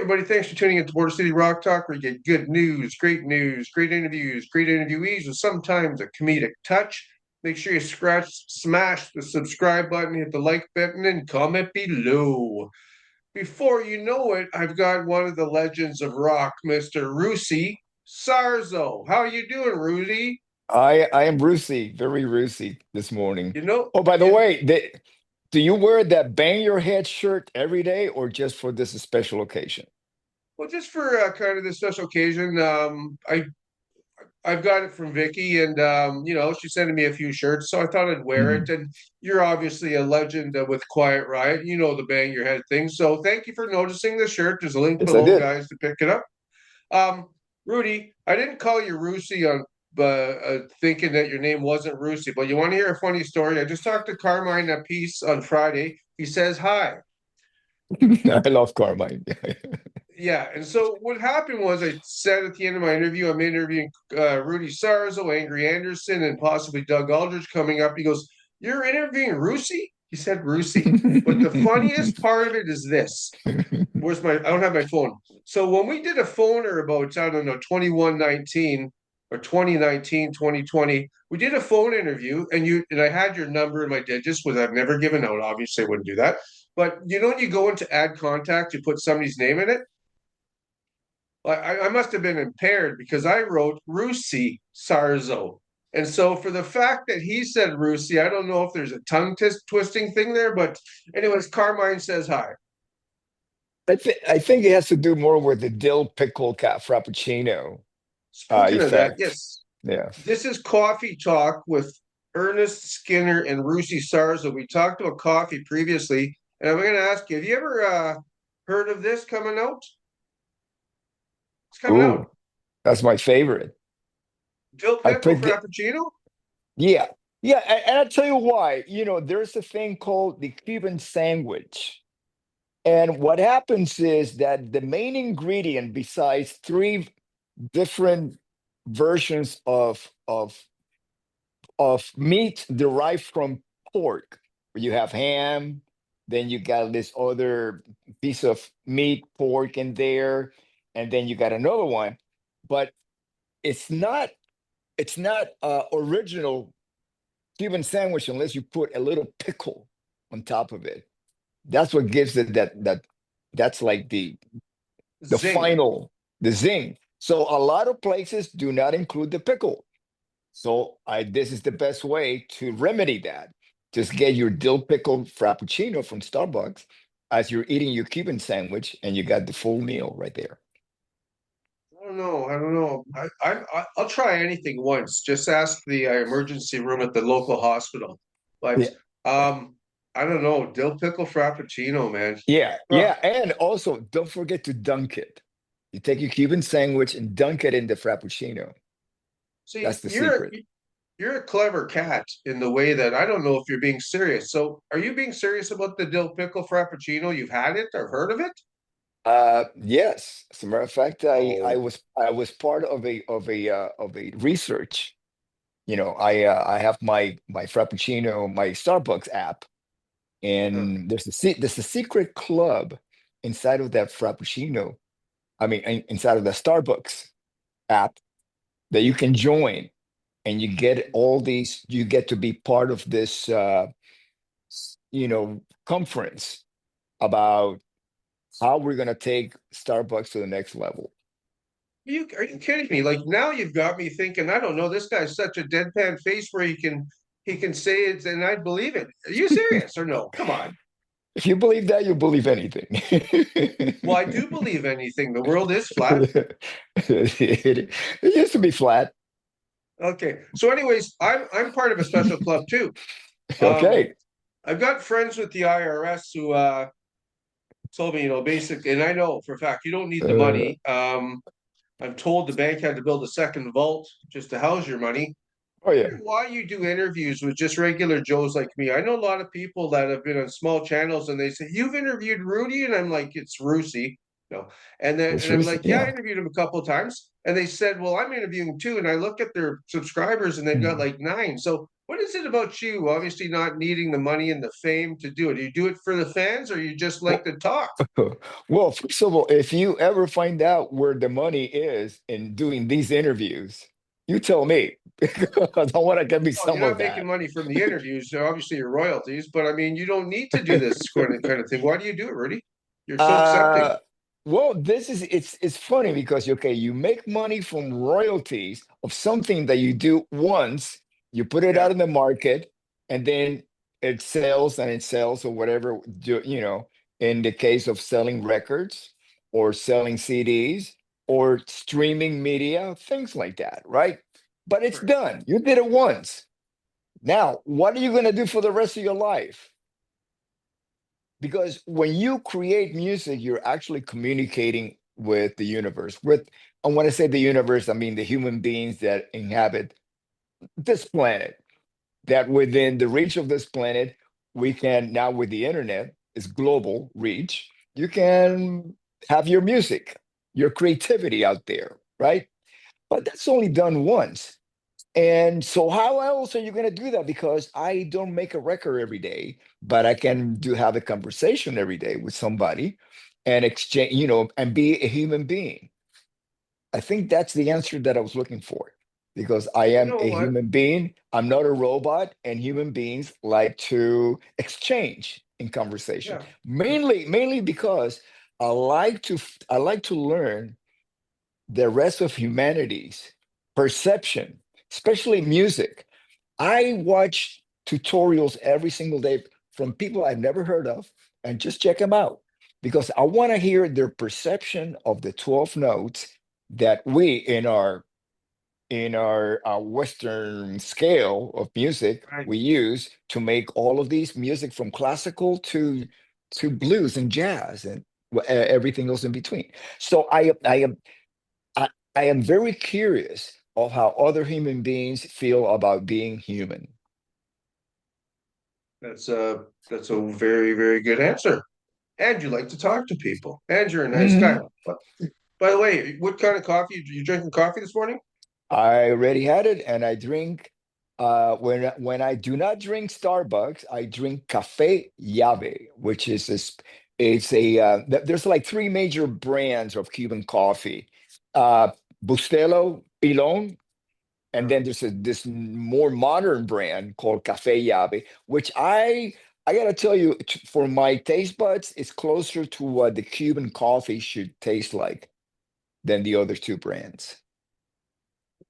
Everybody, thanks for tuning in to Border City Rock Talk, where you get good news, great interviews, great interviewees, with sometimes a comedic touch. Make sure you smash the subscribe button, hit the like button, and comment below. Before you know it, I've got one of the legends of rock, Mr. Rudy Sarzo. How you doing, Rudy? I am Rusi, very Rusi this morning. You know, Oh, by the you way, do you wear that bang your head shirt every day or just for this special occasion? well, just for kind of this special occasion, I've got it from Vicky, and she's sending me a few shirts, so I thought I'd wear it. Mhm. And you're obviously a legend with Quiet Riot. You know the bang your head thing. So thank you for noticing the shirt. There's a link Yes, I below, did. guys, to pick it up. Um, Rudy, I didn't call you Rusi on thinking that your name wasn't Rusi, but you want to hear a funny story? I just talked to Carmine a piece on Friday. He says hi. I love Carmine. Yeah, and so what happened was I said at the end of my interview, I'm interviewing Rudy Sarzo, Angry Anderson, and possibly Doug Aldrich coming up. He goes, "You're interviewing Rusi?" He said Rusi. But the funniest part of it is this. Where's my, I don't have my phone. So when we did a phoner about, I don't know, 2119 or 2019, 2020, we did a phone interview and I had your number in my digits, which I've never given out. Obviously, I wouldn't do that. But when you go into add contact, you put somebody's name in it. I must have been impaired because I wrote Rusi Sarzo. And so for the fact that he said Rusi, I don't know if there's a twisting thing there, but anyways, Carmine says hi. I think it has to do more with the dill pickle cat frappuccino Speaking of that, effect. yes, Yeah. this is Coffee Talk with Ernest Skinner and Rusi Sarzo. We talked about coffee previously, and I'm going to ask you, have you ever heard of this coming out? It's coming Ooh, out. that's my favorite. Dill I pickle picked it. frappuccino? Yeah. Yeah, and I'll tell you why. There's a thing called the Cuban sandwich. And what happens is that the main ingredient, besides three different versions of meat derived from pork, you have ham, then you got this other piece of meat, pork in there, and then you got another one. But it's not original Cuban sandwich unless you put a little pickle on top of it. That's what gives it that's like the Zing. final, the zing. So a lot of places do not include the pickle. So I this is the best way to remedy that. Just get your dill pickle frappuccino from Starbucks as you're eating your Cuban sandwich, and you got the full meal right there. I don't know. I don't know. I'll try anything once. Just ask the emergency room at the local hospital. But Yeah. I don't know. Dill pickle frappuccino, man. Yeah, Oh, yeah. And also don't forget to dunk it. You take your Cuban sandwich and dunk it in the frappuccino. see, That's the secret. you're a clever cat in the way that I don't know if you're being serious. So, are you being serious about the dill pickle frappuccino? You've had it or heard of it? Yes. As a matter of fact, Oh, I was part of a research. I have my Frappuccino, my Starbucks app, uh-huh. and there's a secret club inside of that Frappuccino. I mean, inside of the Starbucks app that you can join, and you get to be part of this conference about how we're going to take Starbucks to the next level. Are you kidding me? Like now you've got me thinking, I don't know, this guy's such a deadpan face where he can say it and I believe it. Are you serious or no? Come on. If you believe that, you believe anything. Well, I do believe anything. The world is flat. It used to be flat. Okay. So anyways, I'm part of a special club too. Um Okay. I've got friends with the IRS who told me, basically, and I know for a fact you don't need the Uh, money. I'm told the bank had to build a second vault just to house your money. oh yeah. Why you do interviews with just regular Joes like me. I know a lot of people that have been on small channels and they say, "You've interviewed Rudy," and I'm like, "It's Rusey." No. It's I'm recent. like, "Yeah, I Yeah. interviewed him a couple of times." And they said, "Well, I'm interviewing too." And I look at their subscribers and they've got Mm. like nine. So what is it about you? Obviously, not needing the money and the fame to do it. Do you do it for the fans, or you just like Well, to talk? well, first of all, if you ever find out where the money is in doing these interviews, you tell me because I want to get me Well, some you're of not making that. money from the interviews, so obviously your royalties, but I mean, you don't need to do this kind of thing. Why do you do it, Rudy? You're so accepting. Uh, well, this is it's funny because okay, you make money from royalties of something that you do once, you put it Yeah, out in the market, and then it sells and it sells or whatever, you know, in the case of selling records or selling CDs or streaming media, things like that, right? But it's right. done. You did it once. Now, what are you going to do for the rest of your life? Because when you create music, you're actually communicating with the universe. With, and when I say the universe, I mean the human beings that inhabit this planet. That within the reach of this planet, we can now with the internet, is global reach. You Yeah, can have your music, your creativity out there, right? But that's only done once. And so how else are you going to do that? Because I don't make a record every day, but I can do have a conversation every day with somebody and exchange, you know, and be a human being. I think that's the answer that I was looking for because I you am know a what? human being. I'm not a robot, and human beings like to exchange in conversation. Yeah, Mainly because I like to learn the rest of humanity's perception, especially music. I watch tutorials every single day from people I've never heard of and just check them out because I want to hear their perception of the 12 notes that we in our Western scale of music right. we use to make all of these music from classical to blues and jazz and everything else in between. So I, I am very curious of how other human beings feel about being human. That's a very, very good answer. And you like to talk to people, and you're a nice guy. Mhm. By the way, what kind of coffee? You drinking coffee this morning? I already had it, and I drink. When I do not drink Starbucks, I drink Cafe Llave, which is this. It's a there's like three major brands of Cuban coffee: uh, Bustelo, Pilon, and Yeah. then there's this more modern brand called Cafe Llave, which I gotta tell you, for my taste buds, it's closer to what the Cuban coffee should taste like than the other two brands.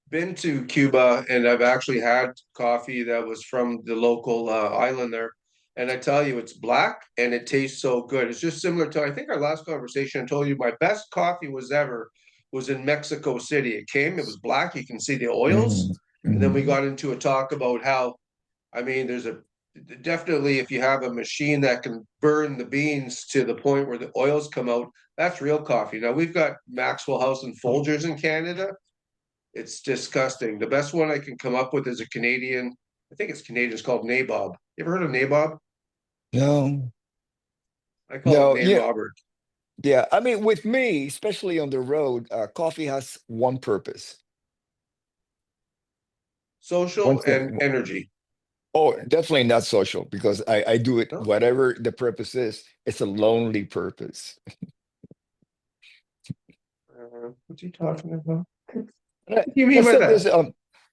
Been to Cuba, and I've actually had coffee that was from the local island there. And I tell you, it's black and it tastes so good. It's just similar to, I think our last conversation, I told you my best coffee was in Mexico City. It was black. You can see the oils. Mhm, And then we mhm. got into a talk about how, I mean, there's a definitely if you have a machine that can burn the beans to the point where the oils come out, that's real coffee. Now we've got Maxwell House and Folgers in Canada. It's disgusting. The best one I can come up with is a Canadian. I think it's Canadian. It's called Nabob. You ever heard of Nabob? No, I call it no, Name yeah, Robert. yeah. I mean, with me, especially on the road, coffee has one purpose. Social and energy. Oh, definitely not social because I do it No, whatever the purpose is. It's a lonely purpose. what's he talking about? And What do you I mean by said that? this.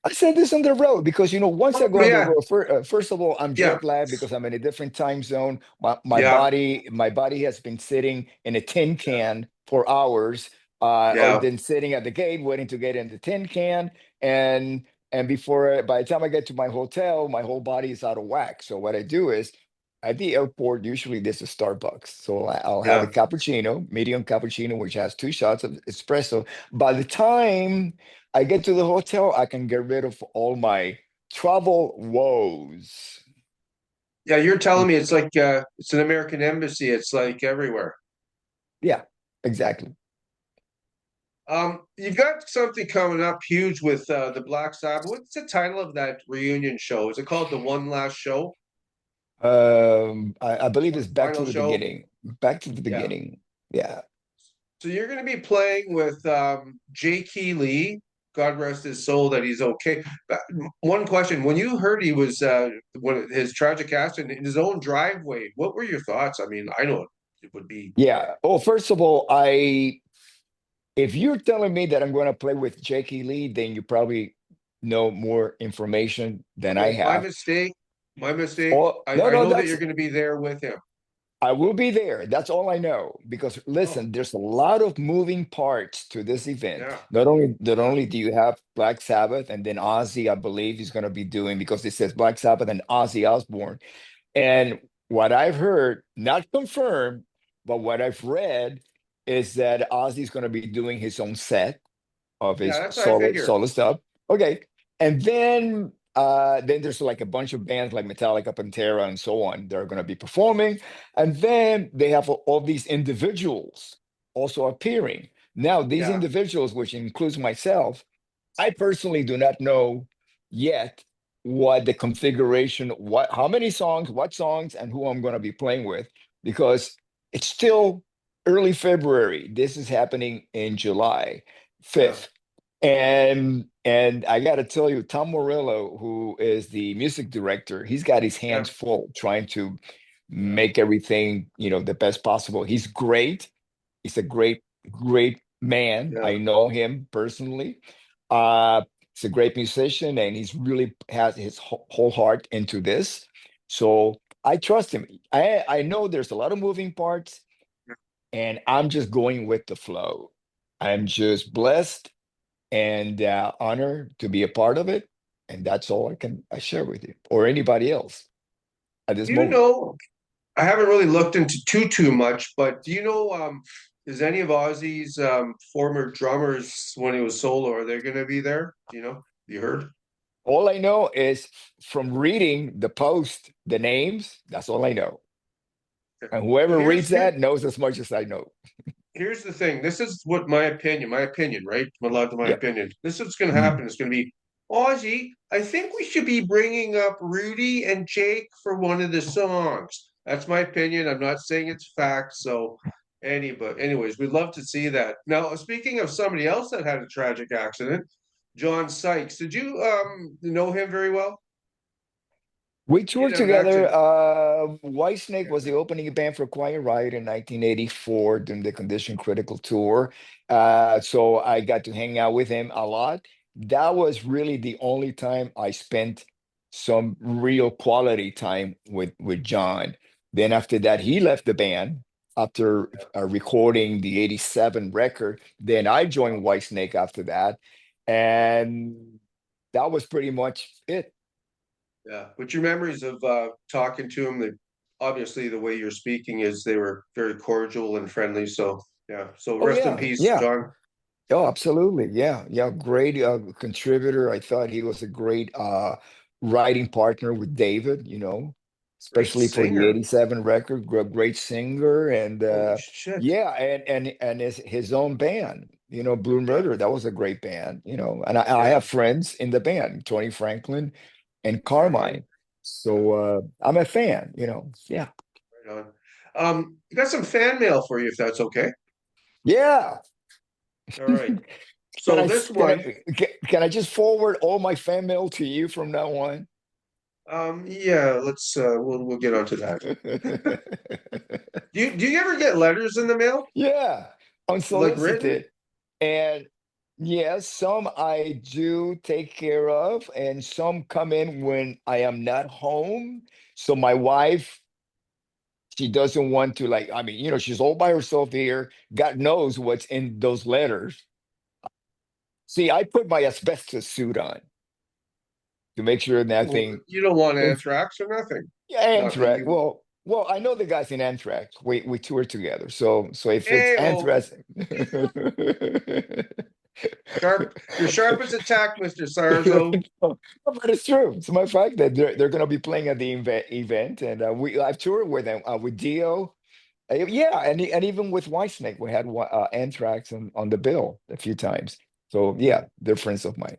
I said this on the road because once I Oh go on the yeah, road, first of all, I'm yeah, jet lagged because I'm in a different time zone. yeah, My body has been sitting in a tin yeah, can for hours, or yeah, then sitting at the gate waiting to get in the tin can, and before by the time I get to my hotel, my whole body is out of whack. So what I do is at the airport, usually there's a Starbucks, so I'll have a yeah. cappuccino, medium cappuccino, which has two shots of espresso. By the time I get to the hotel, I can get rid of all my travel woes. Yeah, you're telling me it's like it's an American embassy. It's like everywhere. Yeah, exactly. You've got something coming up huge with the Black Sabbath. What's the title of that reunion show? Is it called the One Last Show? I believe One it's back to Final the Show? beginning. Back to the Yeah. beginning. Yeah. So you're going to be playing with J. Key Lee, God rest his soul that he's okay. But one question: when you heard he was when his tragic accident in his own driveway, what were your thoughts? I mean, I know it would be. Yeah. Well, first of all, I if you're telling me that I'm going to play with Jakey Lee, then you probably know more information than I Okay, my have. mistake. My mistake. Oh, I, no, I no, know that that's you're going to be there with him. I will be there. That's all I know. Because Oh, listen, there's a lot of moving parts to this event. yeah, Not yeah, only do you have Black Sabbath, and then Ozzy, I believe, is going to be doing because it says Black Sabbath and Ozzy Osbourne. And what I've heard, not confirmed, but what I've read is that Ozzy's going to be doing his own set of yeah. his That's what I figure. solo stuff. Okay. And then there's like a bunch of bands like Metallica, Pantera, and so on. They're going to be performing. And then they have all these individuals also appearing. Now, these Yeah, individuals, which includes myself, I personally do not know yet what the configuration, what how many songs, what songs, and who I'm going to be playing with, because it's still early February. This is happening in July yeah, 5th. And I got to tell you, Tom Morello, who is the music director, he's got his yeah, hands full trying to yeah, make everything, the best possible. He's great. He's a great man. yeah. I know him personally. Uh, he's a great musician, and he's really has his whole heart into this. So I trust him. I know there's a lot of moving parts, and I'm just going with the flow. I'm just blessed and honored to be a part of it, and that's all I share with you or anybody else at this Do you moment. know? I haven't really looked into too much, but do you know? Is any of Ozzy's former drummers when he was solo? Are they going to be there? Do you know? You heard? All I know is from reading the post, the names. That's all I know. And Well, whoever reads that knows as much as I know. here's the thing. This is what my opinion, right? I'm allowed to my Yeah. opinion. This is what's going to Mhm. happen. It's going to be Ozzy. I think we should be bringing up Rudy and Jake for one of the songs. That's my opinion. I'm not saying it's fact. So, but anyways, we'd love to see that. Now, speaking of somebody else that had a tragic accident, John Sykes. Did you know him very well? We He had toured an together. accident. Whitesnake was the opening band for Quiet Riot in 1984 during the Condition Critical tour. So I got to hang out with him a lot. That was really the only time I spent some real quality time with John. Then after that, he left the band after recording the 87 record. Then I joined Whitesnake after that. And that was pretty much it. Yeah, but your memories of talking to him, that obviously the way you're speaking is they were very cordial and friendly. So yeah, so Oh rest in yeah, peace, yeah. John. Oh, absolutely. Yeah, yeah. Great contributor. I thought he was a great writing partner with David, Great especially for the singer. 87 record. Great singer. And Holy shit. yeah, and his own band, Blue Yeah, Murder. That was a great band, and I yeah, have friends in the band, Tony Franklin and right on. Carmine. Yeah, So I'm a fan, Yeah. right on. You got some fan mail for you if that's okay. Yeah. All right. Can So I this can one, I can I just forward all my fan mail to you from now on? yeah, let's we'll get onto that. Do you ever get letters in the mail? Yeah, Like written? unsolicited. And yes, some I do take care of, and some come in when I am not home. So my wife, she doesn't want to like, I mean, she's all by herself here. God knows what's in those letters. See, I put my asbestos suit on to make sure Well, nothing. you don't want anthrax or nothing. Yeah, Not that Anthrax. you. Well, I know the guys in Anthrax. We toured together. So if it's Hey, oh, Anthrax, sharp. You're sharp as a tack, Mr. Sarzo. no, but it's true. It's my fact that they're going to be playing at the event, and I've toured with them with Dio. Yeah, and even with Whitesnake, we had Anthrax on the bill a few times. So yeah, they're friends of mine.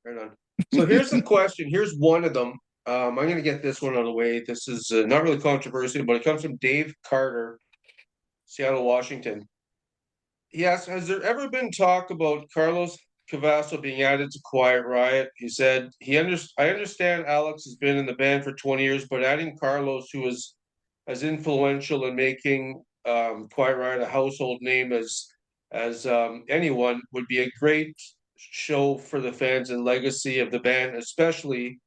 Right on. So here's the question. Here's one of them. I'm going to get this one out of the way. This is not really controversial, but it comes from Dave Carter, Seattle, Washington. He asks, has there ever been talk about Carlos Cavasso being added to Quiet Riot. He said I understand Alex has been in the band for 20 years, but adding Carlos, who is as influential in making Quiet Riot a household name as anyone, would be a great show for the fans and legacy of the band, especially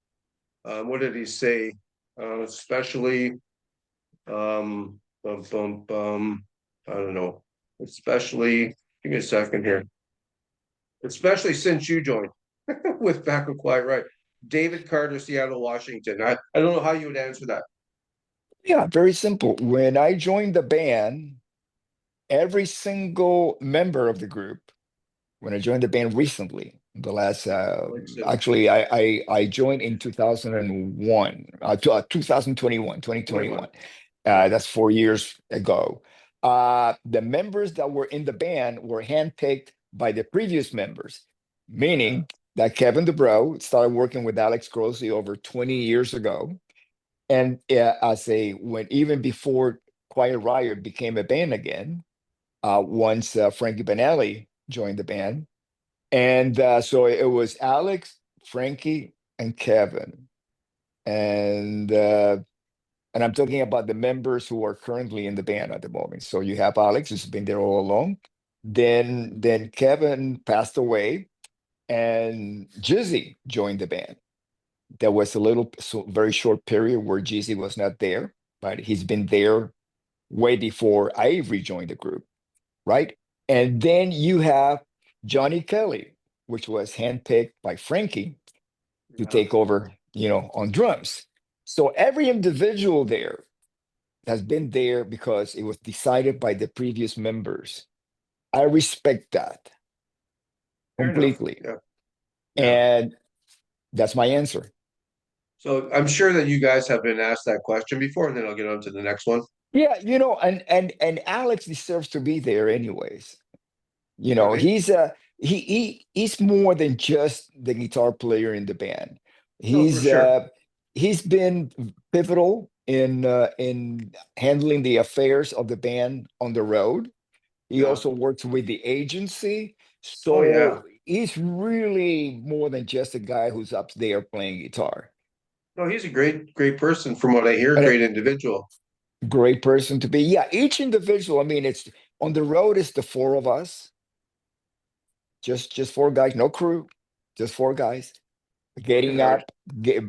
what did he say? Especially bum, bum, bum, I don't know. Especially, give me a second here. Especially since you joined with Back with Quiet Right. David Carter, Seattle, Washington. I don't know how you would answer that. Yeah, very simple. When I joined the band, every single member of the group, when I joined the band recently, the last Likes it. actually I joined in 2001, 2021, 21. 2021. Yeah. That's 4 years ago. The members that were in the band were handpicked by the previous members, Yeah. meaning that Kevin DeBro started working with Alex Grossi over 20 years ago. And as a when even before Quiet Riot became a band again, once Frankie Banali joined the band, and so it was Alex, Frankie, and Kevin, and uh, and I'm talking about the members who are currently in the band at the moment. So you have Alex, who's been there all along. Then Kevin passed away, and Jizzy joined the band. There was a very short period where Jizzy was not there, but he's been there way before I rejoined the group, right? And then you have Johnny Kelly, which was handpicked by Frankie to Yeah. take over, on drums. So every individual there has been there because it was decided by the previous members. I respect that Fair enough. completely. Yeah. Yeah. And that's my answer. So I'm sure that you guys have been asked that question before, and then I'll get on to the next one. Yeah, and Alex deserves to be there anyways. Right? He's more than just the guitar player in the band. No, for He's sure. uh he's been pivotal in handling the affairs of the band on the road. He Yeah. also works with the agency. Oh yeah. So he's really more than just a guy who's up there playing guitar. No, he's a great person from what I hear, And great individual. a great person to be. Yeah, each individual, I mean, it's on the road, it's the four of us, just four guys, no crew, just four guys. Working Getting hard. up,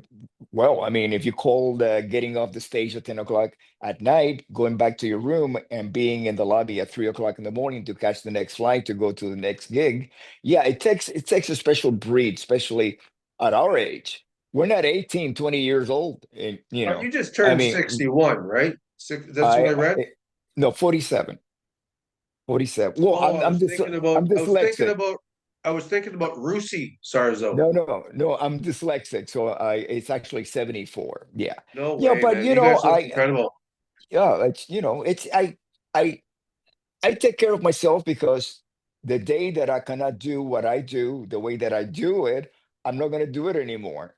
well, I mean, if you call getting off the stage at 10 o'clock at night, going back to your room and being in the lobby at 3 o'clock in the morning to catch the next flight to go to the next gig, yeah, it takes a special breed, especially at our age. We're not 18, 20 years old. And, You just I turned mean, 61, right? That's what I I, read. no, 47, 47. Well, Oh, I'm dyslexic. I was thinking about Rusi Sarzo. No, I'm dyslexic, so it's actually 74. Yeah. No Yeah, way, but man. You guys look incredible. I I take care of myself because the day that I cannot do what I do the way that I do it, I'm not going to do it anymore.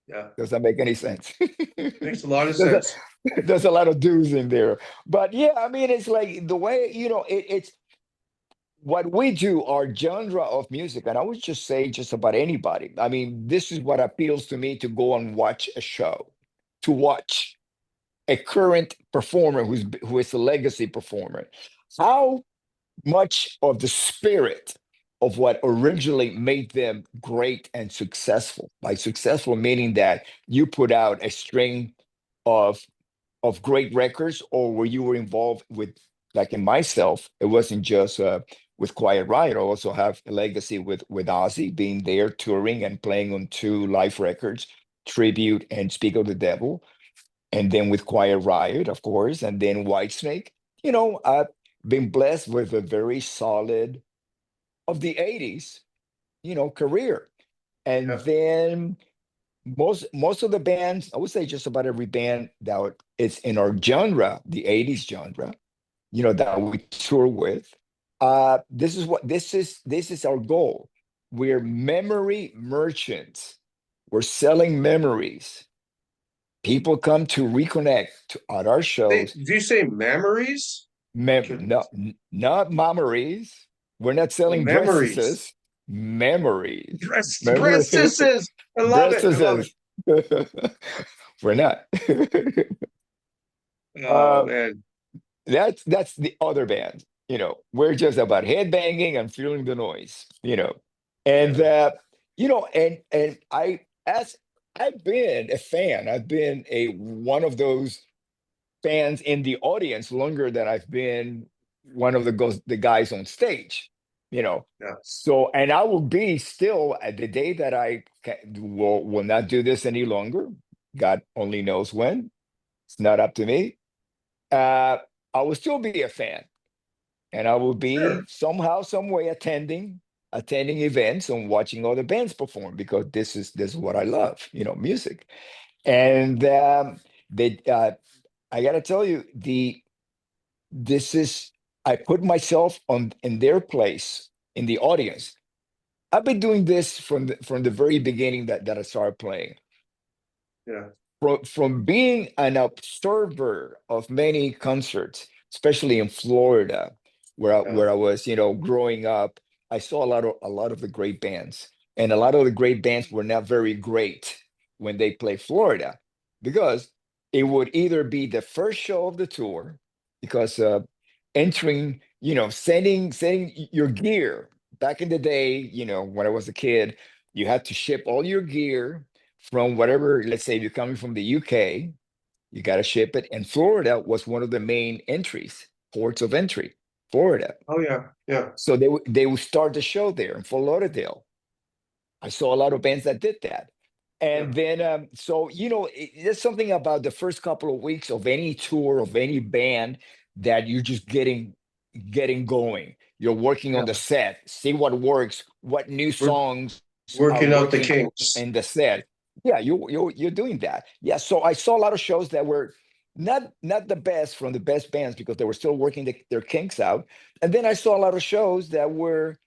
Yeah, Does that make any sense? makes a lot of there's a, sense. there's a lot of do's in there. But yeah, I mean, it's like the way, it's what we do, our genre of music, and I would just say just about anybody. I mean, this is what appeals to me to go and watch a show, to watch a current performer who is a legacy performer. How much of the spirit of what originally made them great and successful, like successful meaning that you put out a string of great records, or where you were involved with, like in myself, it wasn't just with Quiet Riot. I also have a legacy with Ozzy being there touring and playing on two live records, Tribute and Speak of the Devil, and then with Quiet Riot, of course, and then Whitesnake. I've been blessed with a very solid of the 80s, career. And Yeah, then most of the bands, I would say just about every band that is in our genre, the 80s genre, that we tour with. This is our goal. We're memory merchants. We're selling memories. People come to reconnect at our shows. do you say memories? No, not memories. We're not Oh, selling memories. dresses. Memories. Breast Memory. sisters. I love Breast it. I love it. says we're not. Oh uh, man. that's the other band. We're just about headbanging and feeling the noise. And Yeah. and as I've been a fan, I've been a one of those fans in the audience longer than I've been one of the guys on stage. You know, Yeah. so and I will be still at the day that will not do this any longer. God only knows when. It's not up to me. Uh, I will still be a fan, and I will be Sure. somehow, some way attending events and watching other bands perform because this is what I love. Music. And they I gotta tell you, this is I put myself on in their place in the audience. I've been doing this from the very beginning that I started playing. Yeah. From being an observer of many concerts, especially in Florida, where I, Yeah. where I was, growing up. I saw a lot of the great bands, and a lot of the great bands were not very great when they played Florida, because it would either be the first show of the tour, because entering, sending your gear back in the day, when I was a kid, you had to ship all your gear from whatever, let's say you're coming from the UK, you got to ship it. And Florida was one of the main ports of entry, Florida. Oh yeah. Yeah. So they would start the show there in Fort Lauderdale. I saw a lot of bands that did that. Yeah. And then, so, there's something about the first couple of weeks of any tour of any band that you're just getting going. You're working on the Yeah. set, see what works, what new We're songs are working out the working kinks. in the set. Yeah, you're doing that. Yeah, so I saw a lot of shows that were not the best from the best bands because they were still working their kinks out. And then I saw a lot of shows that were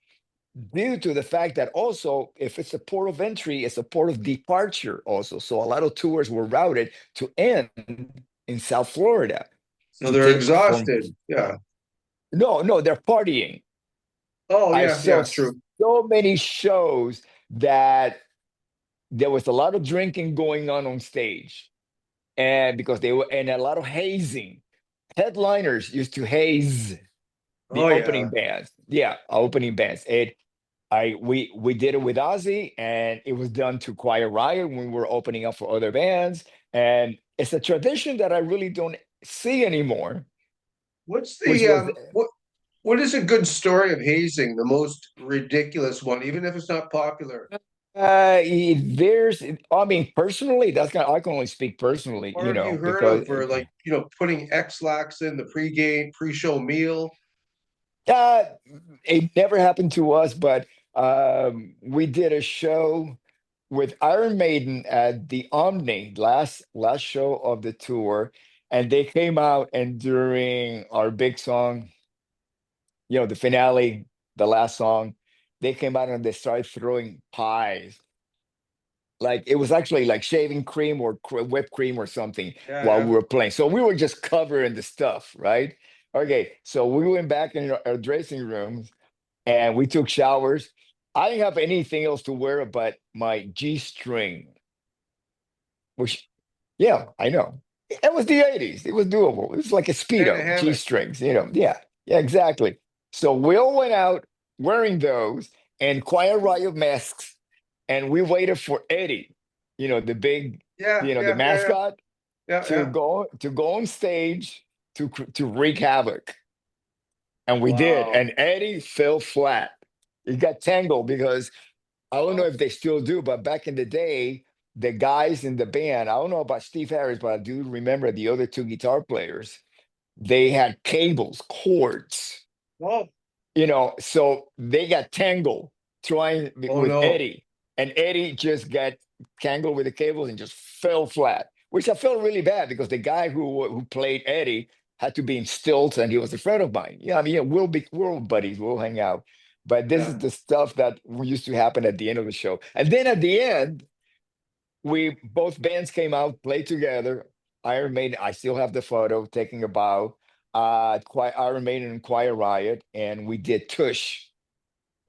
due to the fact that also, if it's a port of entry, it's a port of departure also. So a lot of tours were routed to end in South Florida So to they're take from. exhausted. Yeah. No, no, they're partying. Oh I yeah. saw Yeah. True. so many shows that there was a lot of drinking going on stage, and because they were, and a lot of hazing. Headliners used to haze the Oh opening yeah. bands. Yeah, opening bands. We did it with Ozzy, and it was done to Quiet Riot when we were opening up for other bands. And it's a tradition that I really don't see anymore, What's which the was what is a good story of hazing? The most ridiculous one, even if it's not popular. there's, I mean, personally, I can only speak personally, Or have you heard because of, or like, putting X-Lax in the pregame, pre-show meal? uh, it never happened to us, but we did a show with Iron Maiden at the Omni last show of the tour, and they came out, and during our big song, the finale, the last song, they came out and they started throwing pies. Like it was actually like shaving cream or whipped cream or something Yeah, while we yeah. were playing. So we were just covering the stuff, right? Okay, so we went back in our dressing rooms and we took showers. I didn't have anything else to wear but my G string, which, yeah, I know. It was the 80s. It was doable. It was like a And a Speedo, G hammock. strings, Yeah, yeah, exactly. So we all went out wearing those and Quiet Riot masks, and we waited for Eddie, the big, Yeah, the yeah, yeah, yeah, mascot, yeah, to yeah. go on stage to wreak havoc. And we did. Wow. And Eddie fell flat. He got tangled because I don't know Oh, if they still do, but back in the day, the guys in the band, I don't know about Steve Harris, but I do remember the other two guitar players, they had cables, cords, oh, so they got tangled trying oh with no. Eddie, and Eddie just got tangled with the cables and just fell flat, which I felt really bad because the guy who played Eddie had to be in stilts, and he was a friend of mine. Yeah, I mean, yeah, we're buddies, we'll hang out. But this is Yeah. the stuff that used to happen at the end of the show. And then at the end, we both bands came out, played together. Iron Maiden, I still have the photo taking a bow. Iron Maiden and Quiet Riot, and we did Tush.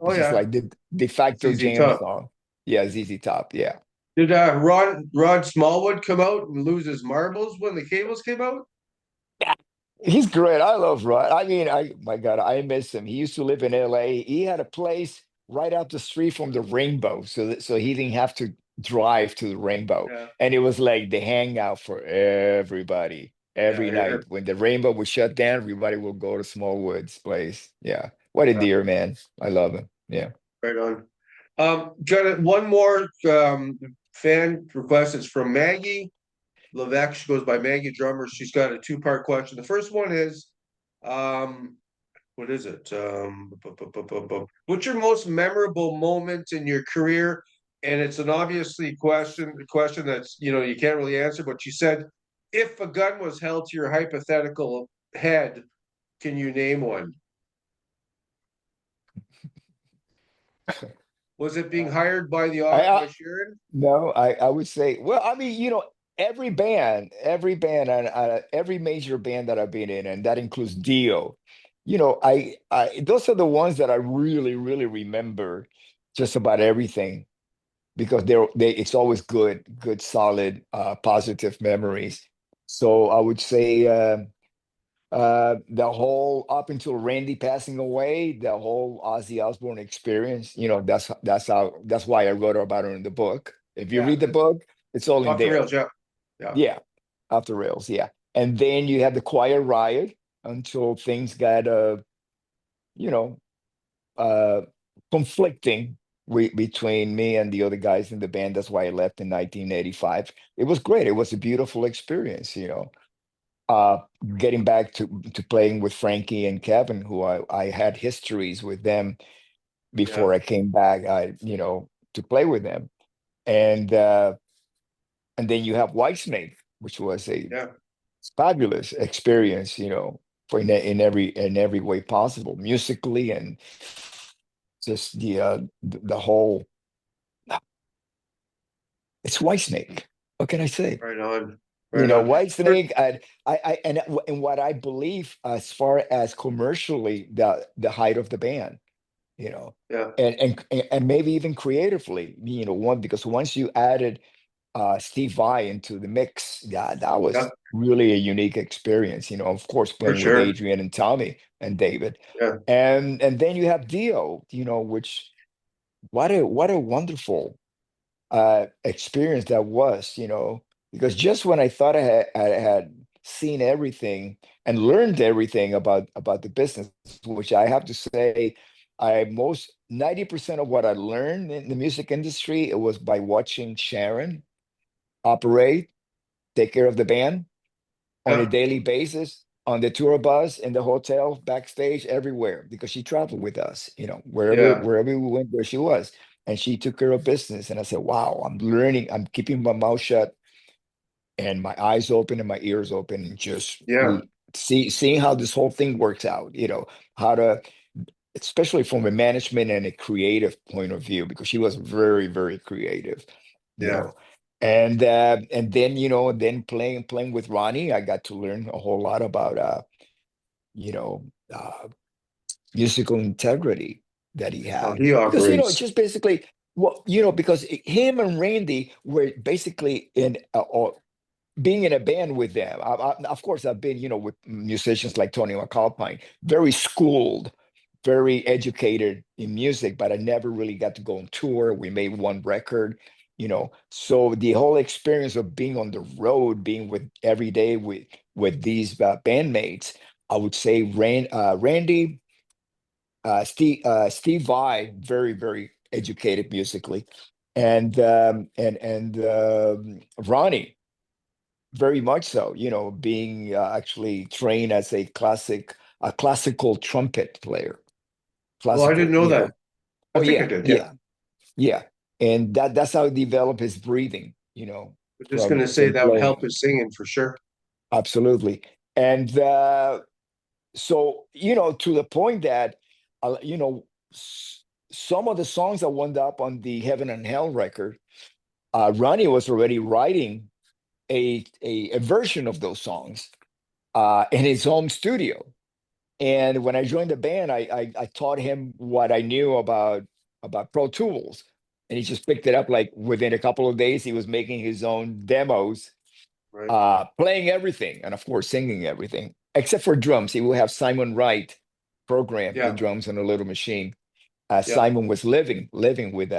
Oh which is yeah, like the de facto ZZ jam Top. song. Yeah, ZZ Top. Yeah. Did Rod Smallwood come out and lose his marbles when the cables came out? Yeah. He's great. I love Rod. I mean, my God, I miss him. He used to live in LA. He had a place right up the street from the Rainbow, so he didn't have to drive to the Rainbow. Yeah, And it was like the hangout for everybody yeah, every night. When the Rainbow was shut down, everybody will go to Smallwood's place. Yeah. What a yeah, dear man. I love him. Yeah. right on. Got one more fan request. It's from Maggie Levesque. She goes by Maggie Drummer. She's got a two-part question. The first one is, um, what is it? What's your most memorable moment in your career? And it's an obviously question that's you can't really answer. But she said, if a gun was held to your hypothetical head, can you name one? Was it being Uh, hired by the I by Sharon? No, I would say, well, I mean, every band, and every major band that I've been in, and that includes Dio. Those are the ones that I really, really remember just about everything because it's always good, solid, positive memories. So I would say the whole up until Randy passing away, the whole Ozzy Osbourne experience, that's why I wrote about it in the book. If you Yeah, read the book, it's all in off the there. rails. Yeah, yeah, Yeah, off the rails, yeah. And then you had the quiet riot until things got you know, uh conflicting between me and the other guys in the band. That's why I left in 1985. It was great. It was a beautiful experience. uh Getting back to playing with Frankie and Kevin, who I had histories with them yeah, before I came back, to play with them. And then you have Whitesnake, which was a yeah, fabulous experience, for in every way possible, musically and just the whole. It's Whitesnake. What can I say? right on, right on. White For, Snake, and what I believe as far as commercially, the height of the band, you know, yeah, and maybe even creatively, one because once you added Steve Vai into the mix, yeah, that yeah, was really a unique experience. Of course, for playing with sure. Adrian and Tommy and David, Yeah, and then you have Dio, which what a wonderful experience that was, because just when I thought I had seen everything and learned everything about the business, which I have to say, I most 90% of what I learned in the music industry, it was by watching Sharon operate, take care of the band on a yeah, daily basis, on the tour bus, in the hotel, backstage, everywhere, because she traveled with us, wherever yeah, wherever we went, there she was. And she took care of business. And I said, wow, I'm learning, I'm keeping my mouth shut and my eyes open and my ears open and just yeah, seeing how this whole thing works out, how to, especially from a management and a creative point of view, because she was very, very creative, you yeah. know. And then, then playing with Ronnie, I got to learn a whole lot about you know, uh musical integrity that he How had. he Because, operates. just basically, well, because him and Randy were basically in being in a band with them. Of course, I've been, with musicians like Tony McAlpine, very schooled, very educated in music, but I never really got to go on tour. We made one record, So the whole experience of being on the road, being with every day with these bandmates, I would say Randy, Steve Vai, very, very educated musically, and Ronnie, very much so, being actually trained as a classical trumpet player. Oh, I didn't Classical, know that. I Oh think I yeah, did. Yeah. yeah, yeah. And that's how he developed his breathing, I'm just from gonna say that would help playing. his singing for sure. Absolutely. And so, to the point that, some of the songs that wound up on the Heaven and Hell record, Ronnie was already writing a version of those songs in his home studio. And when I joined the band, I taught him what I knew about Pro Tools, and he just picked it up like within a couple of days. He was making his own demos, Right. playing everything, and of course singing everything except for drums. He will have Simon Wright program the Yeah. drums on a little machine. Yeah. Simon was living with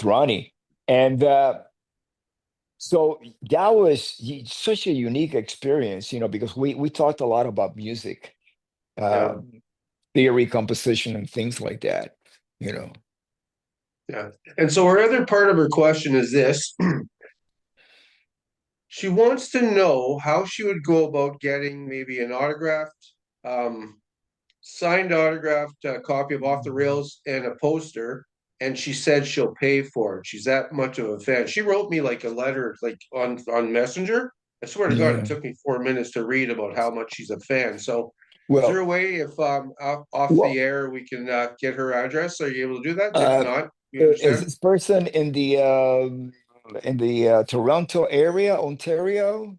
Ronnie, and so that was such a unique experience, because we talked a lot about music, Yeah. um, theory, composition, and things like that. You know, Yeah. And so our other part of her question is this. She wants to know how she would go about getting maybe an autographed, signed autographed copy of Off the Rails and a poster. And she said she'll pay for it. She's that much of a fan. She wrote me like a letter, like on Messenger. I swear to God, it yeah. took me 4 minutes to read about how much she's a fan. So, is there a Well, way if off the well, air we can get her address? Are you able to do that? If uh, not, you is understand? this person in the Toronto area, Ontario?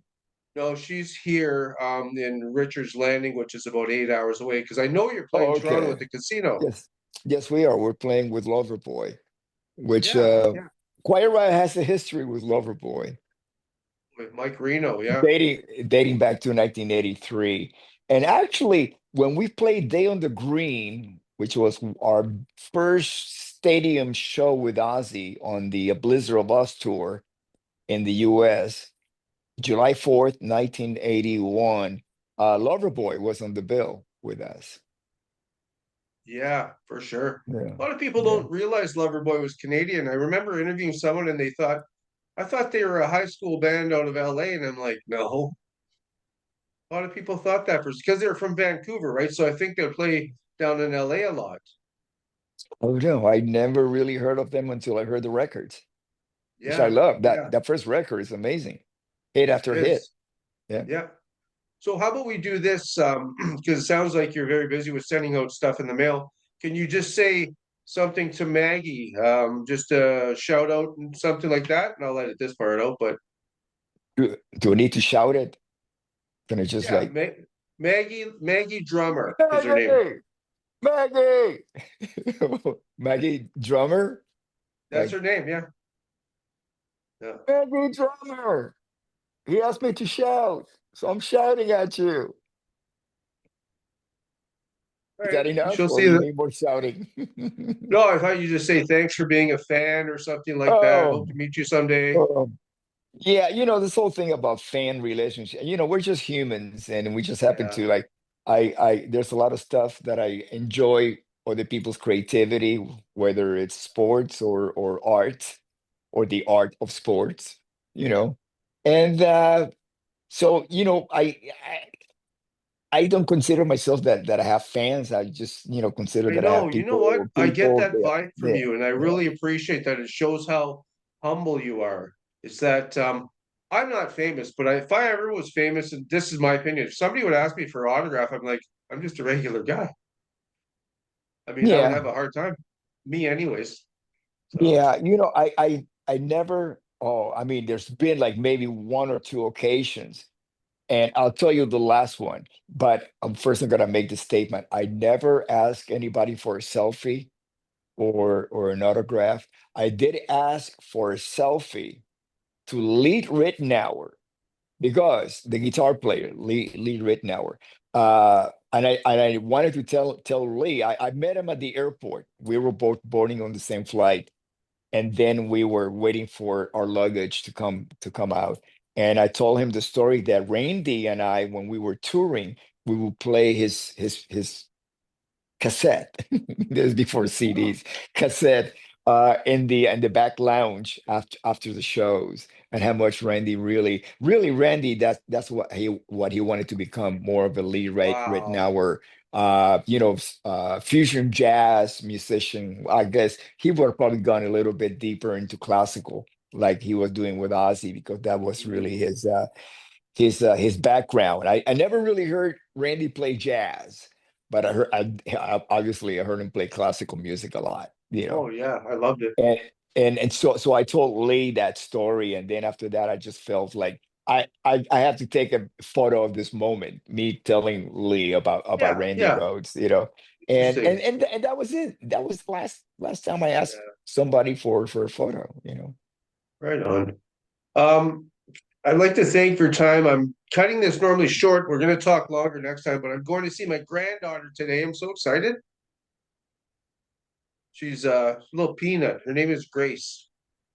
No, she's here in Richards Landing, which is about 8 hours away. Because I know you're playing Oh, Toronto at okay. the casino. Yes, yes, we are. We're playing with Loverboy, which Yeah, yeah, Quiet Riot has a history with Loverboy, with Mike Reno. Yeah, dating back to 1983. And actually, when we played Day on the Green, which was our first stadium show with Ozzy on the Blizzard of Us tour in the US, July 4th, 1981, Loverboy was on the bill with us. yeah, for sure. Yeah, A lot of people yeah. don't realize Loverboy was Canadian. I remember interviewing someone and they thought, I thought they were a high school band out of LA. And I'm like, no. A lot of people thought that first because they're from Vancouver, right? So I think they'll play down in LA a lot. Oh no, I never really heard of them until I heard the records, which I Yeah, love. That yeah, that first record is amazing. Hit it after hit. is. Yeah. Yeah. So how about we do this? Because it sounds like you're very busy with sending out stuff in the mail. Can you just say something to Maggie? Just a shout out and something like that, and I'll edit this part out. But Do I need to shout it? Can I just yeah, like Maggie Drummer is her name. Maggie, Maggie, Maggie Drummer, That's like her name. Yeah, yeah. Maggie Drummer. He asked me to shout, so I'm shouting at you. All Is right. that enough, She'll or see you that. need more shouting? No, I thought you just say thanks for being a fan or something like that. Hope Oh, to meet you someday. oh. Yeah, this whole thing about fan relationship, we're just humans and we just happen Yeah. to like there's a lot of stuff that I enjoy other people's creativity, whether it's sports or art or the art of sports, you know. And so, I don't consider myself that I have fans. I just, consider I that I know. have You know what? I get people. that Yeah, vibe from yeah, you, and I yeah. really appreciate that. It shows how humble you are. It's that I'm not famous, but if I ever was famous, and this is my opinion, if somebody would ask me for an autograph, I'm like, I'm just a regular guy. I mean, I would Yeah. have a hard time. Me, anyways. So Yeah, I never, oh, I mean, there's been like maybe one or two occasions, and I'll tell you the last one, but first I'm gonna make the statement. I never ask anybody for a selfie or an autograph. I did ask for a selfie to Lead Ritenour because the guitar player, Lee Ritenour. And I wanted to tell Lee, I met him at the airport. We were both boarding on the same flight, and then we were waiting for our luggage to come out, and I told him the story that Randy and I, when we were touring, we would play his cassette. This is before oh, CDs. Cassette in the back lounge after the shows, and how much Randy really Randy, that's what he wanted to become, more of a lead right wow. now, or fusion jazz musician. I guess he would have probably gone a little bit deeper into classical like he was doing with Ozzy, because that was Mhm. really his background. I never really heard Randy play jazz, but obviously I heard him play classical music a lot, Oh yeah, I loved it. and so I told Lee that story, and then after that I just felt like I have to take a photo of this moment, me telling Lee about Yeah, Randy yeah. Rhodes, you know, Interesting. and that was it. That was the last time I asked Yeah, somebody for a photo, you know. right on. Um, I'd like to thank for your time. I'm cutting this normally short. We're going to talk longer next time, but I'm going to see my granddaughter today. I'm so excited. She's a little peanut. Her name is Grace.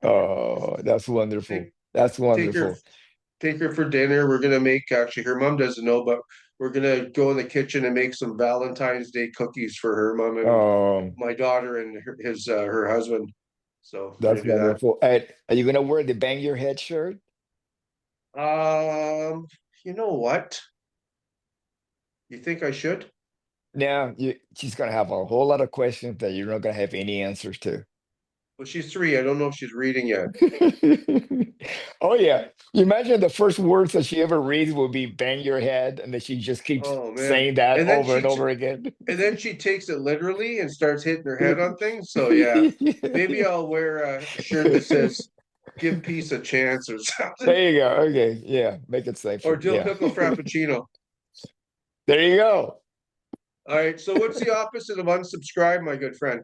Oh, that's wonderful. Take That's take her wonderful. take her for dinner. We're gonna make actually her mom doesn't know, but we're gonna go in the kitchen and make some Valentine's Day cookies for her mom and Um, my daughter and her husband. So we're that's gonna do that. wonderful. And are you gonna wear the bang your head shirt? You know what? You think I should? Now, she's gonna have a whole lot of questions that you're not gonna have any answers to. Well, she's three. I don't know if she's reading yet. Oh yeah. You imagine the first words that she ever reads will be bang your head, and then she just keeps Oh man. saying that And then over she and t- over again. and then she takes it literally and starts hitting her head on things. So yeah, maybe I'll wear a shirt that says "Give peace a chance" or something, There you go. Okay. Yeah. Make it or safer. dill Yeah. pickle frappuccino. There you go. All right. So what's the opposite of unsubscribe, my good friend?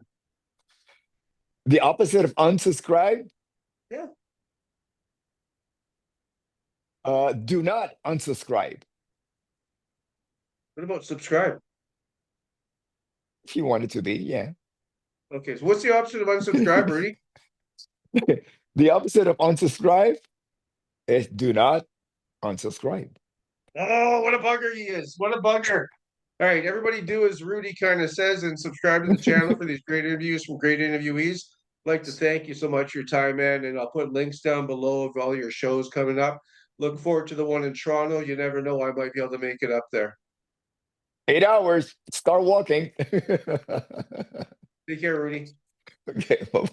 The opposite of unsubscribe, Yeah. do not unsubscribe What about subscribe? if you want it to be. Yeah. Okay. So what's the opposite of unsubscribe, Rudy? The opposite of unsubscribe is do not unsubscribe. Oh, what a bugger he is. What a bugger. All right. Everybody do as Rudy kind of says and subscribe to the channel for these great interviews from great interviewees. I'd like to thank you so much for your time, man. And I'll put links down below of all your shows coming up. Look forward to the one in Toronto. You never know. I might be able to make it up there. 8 hours. Start walking. Take care, Rudy. Okay. Bye.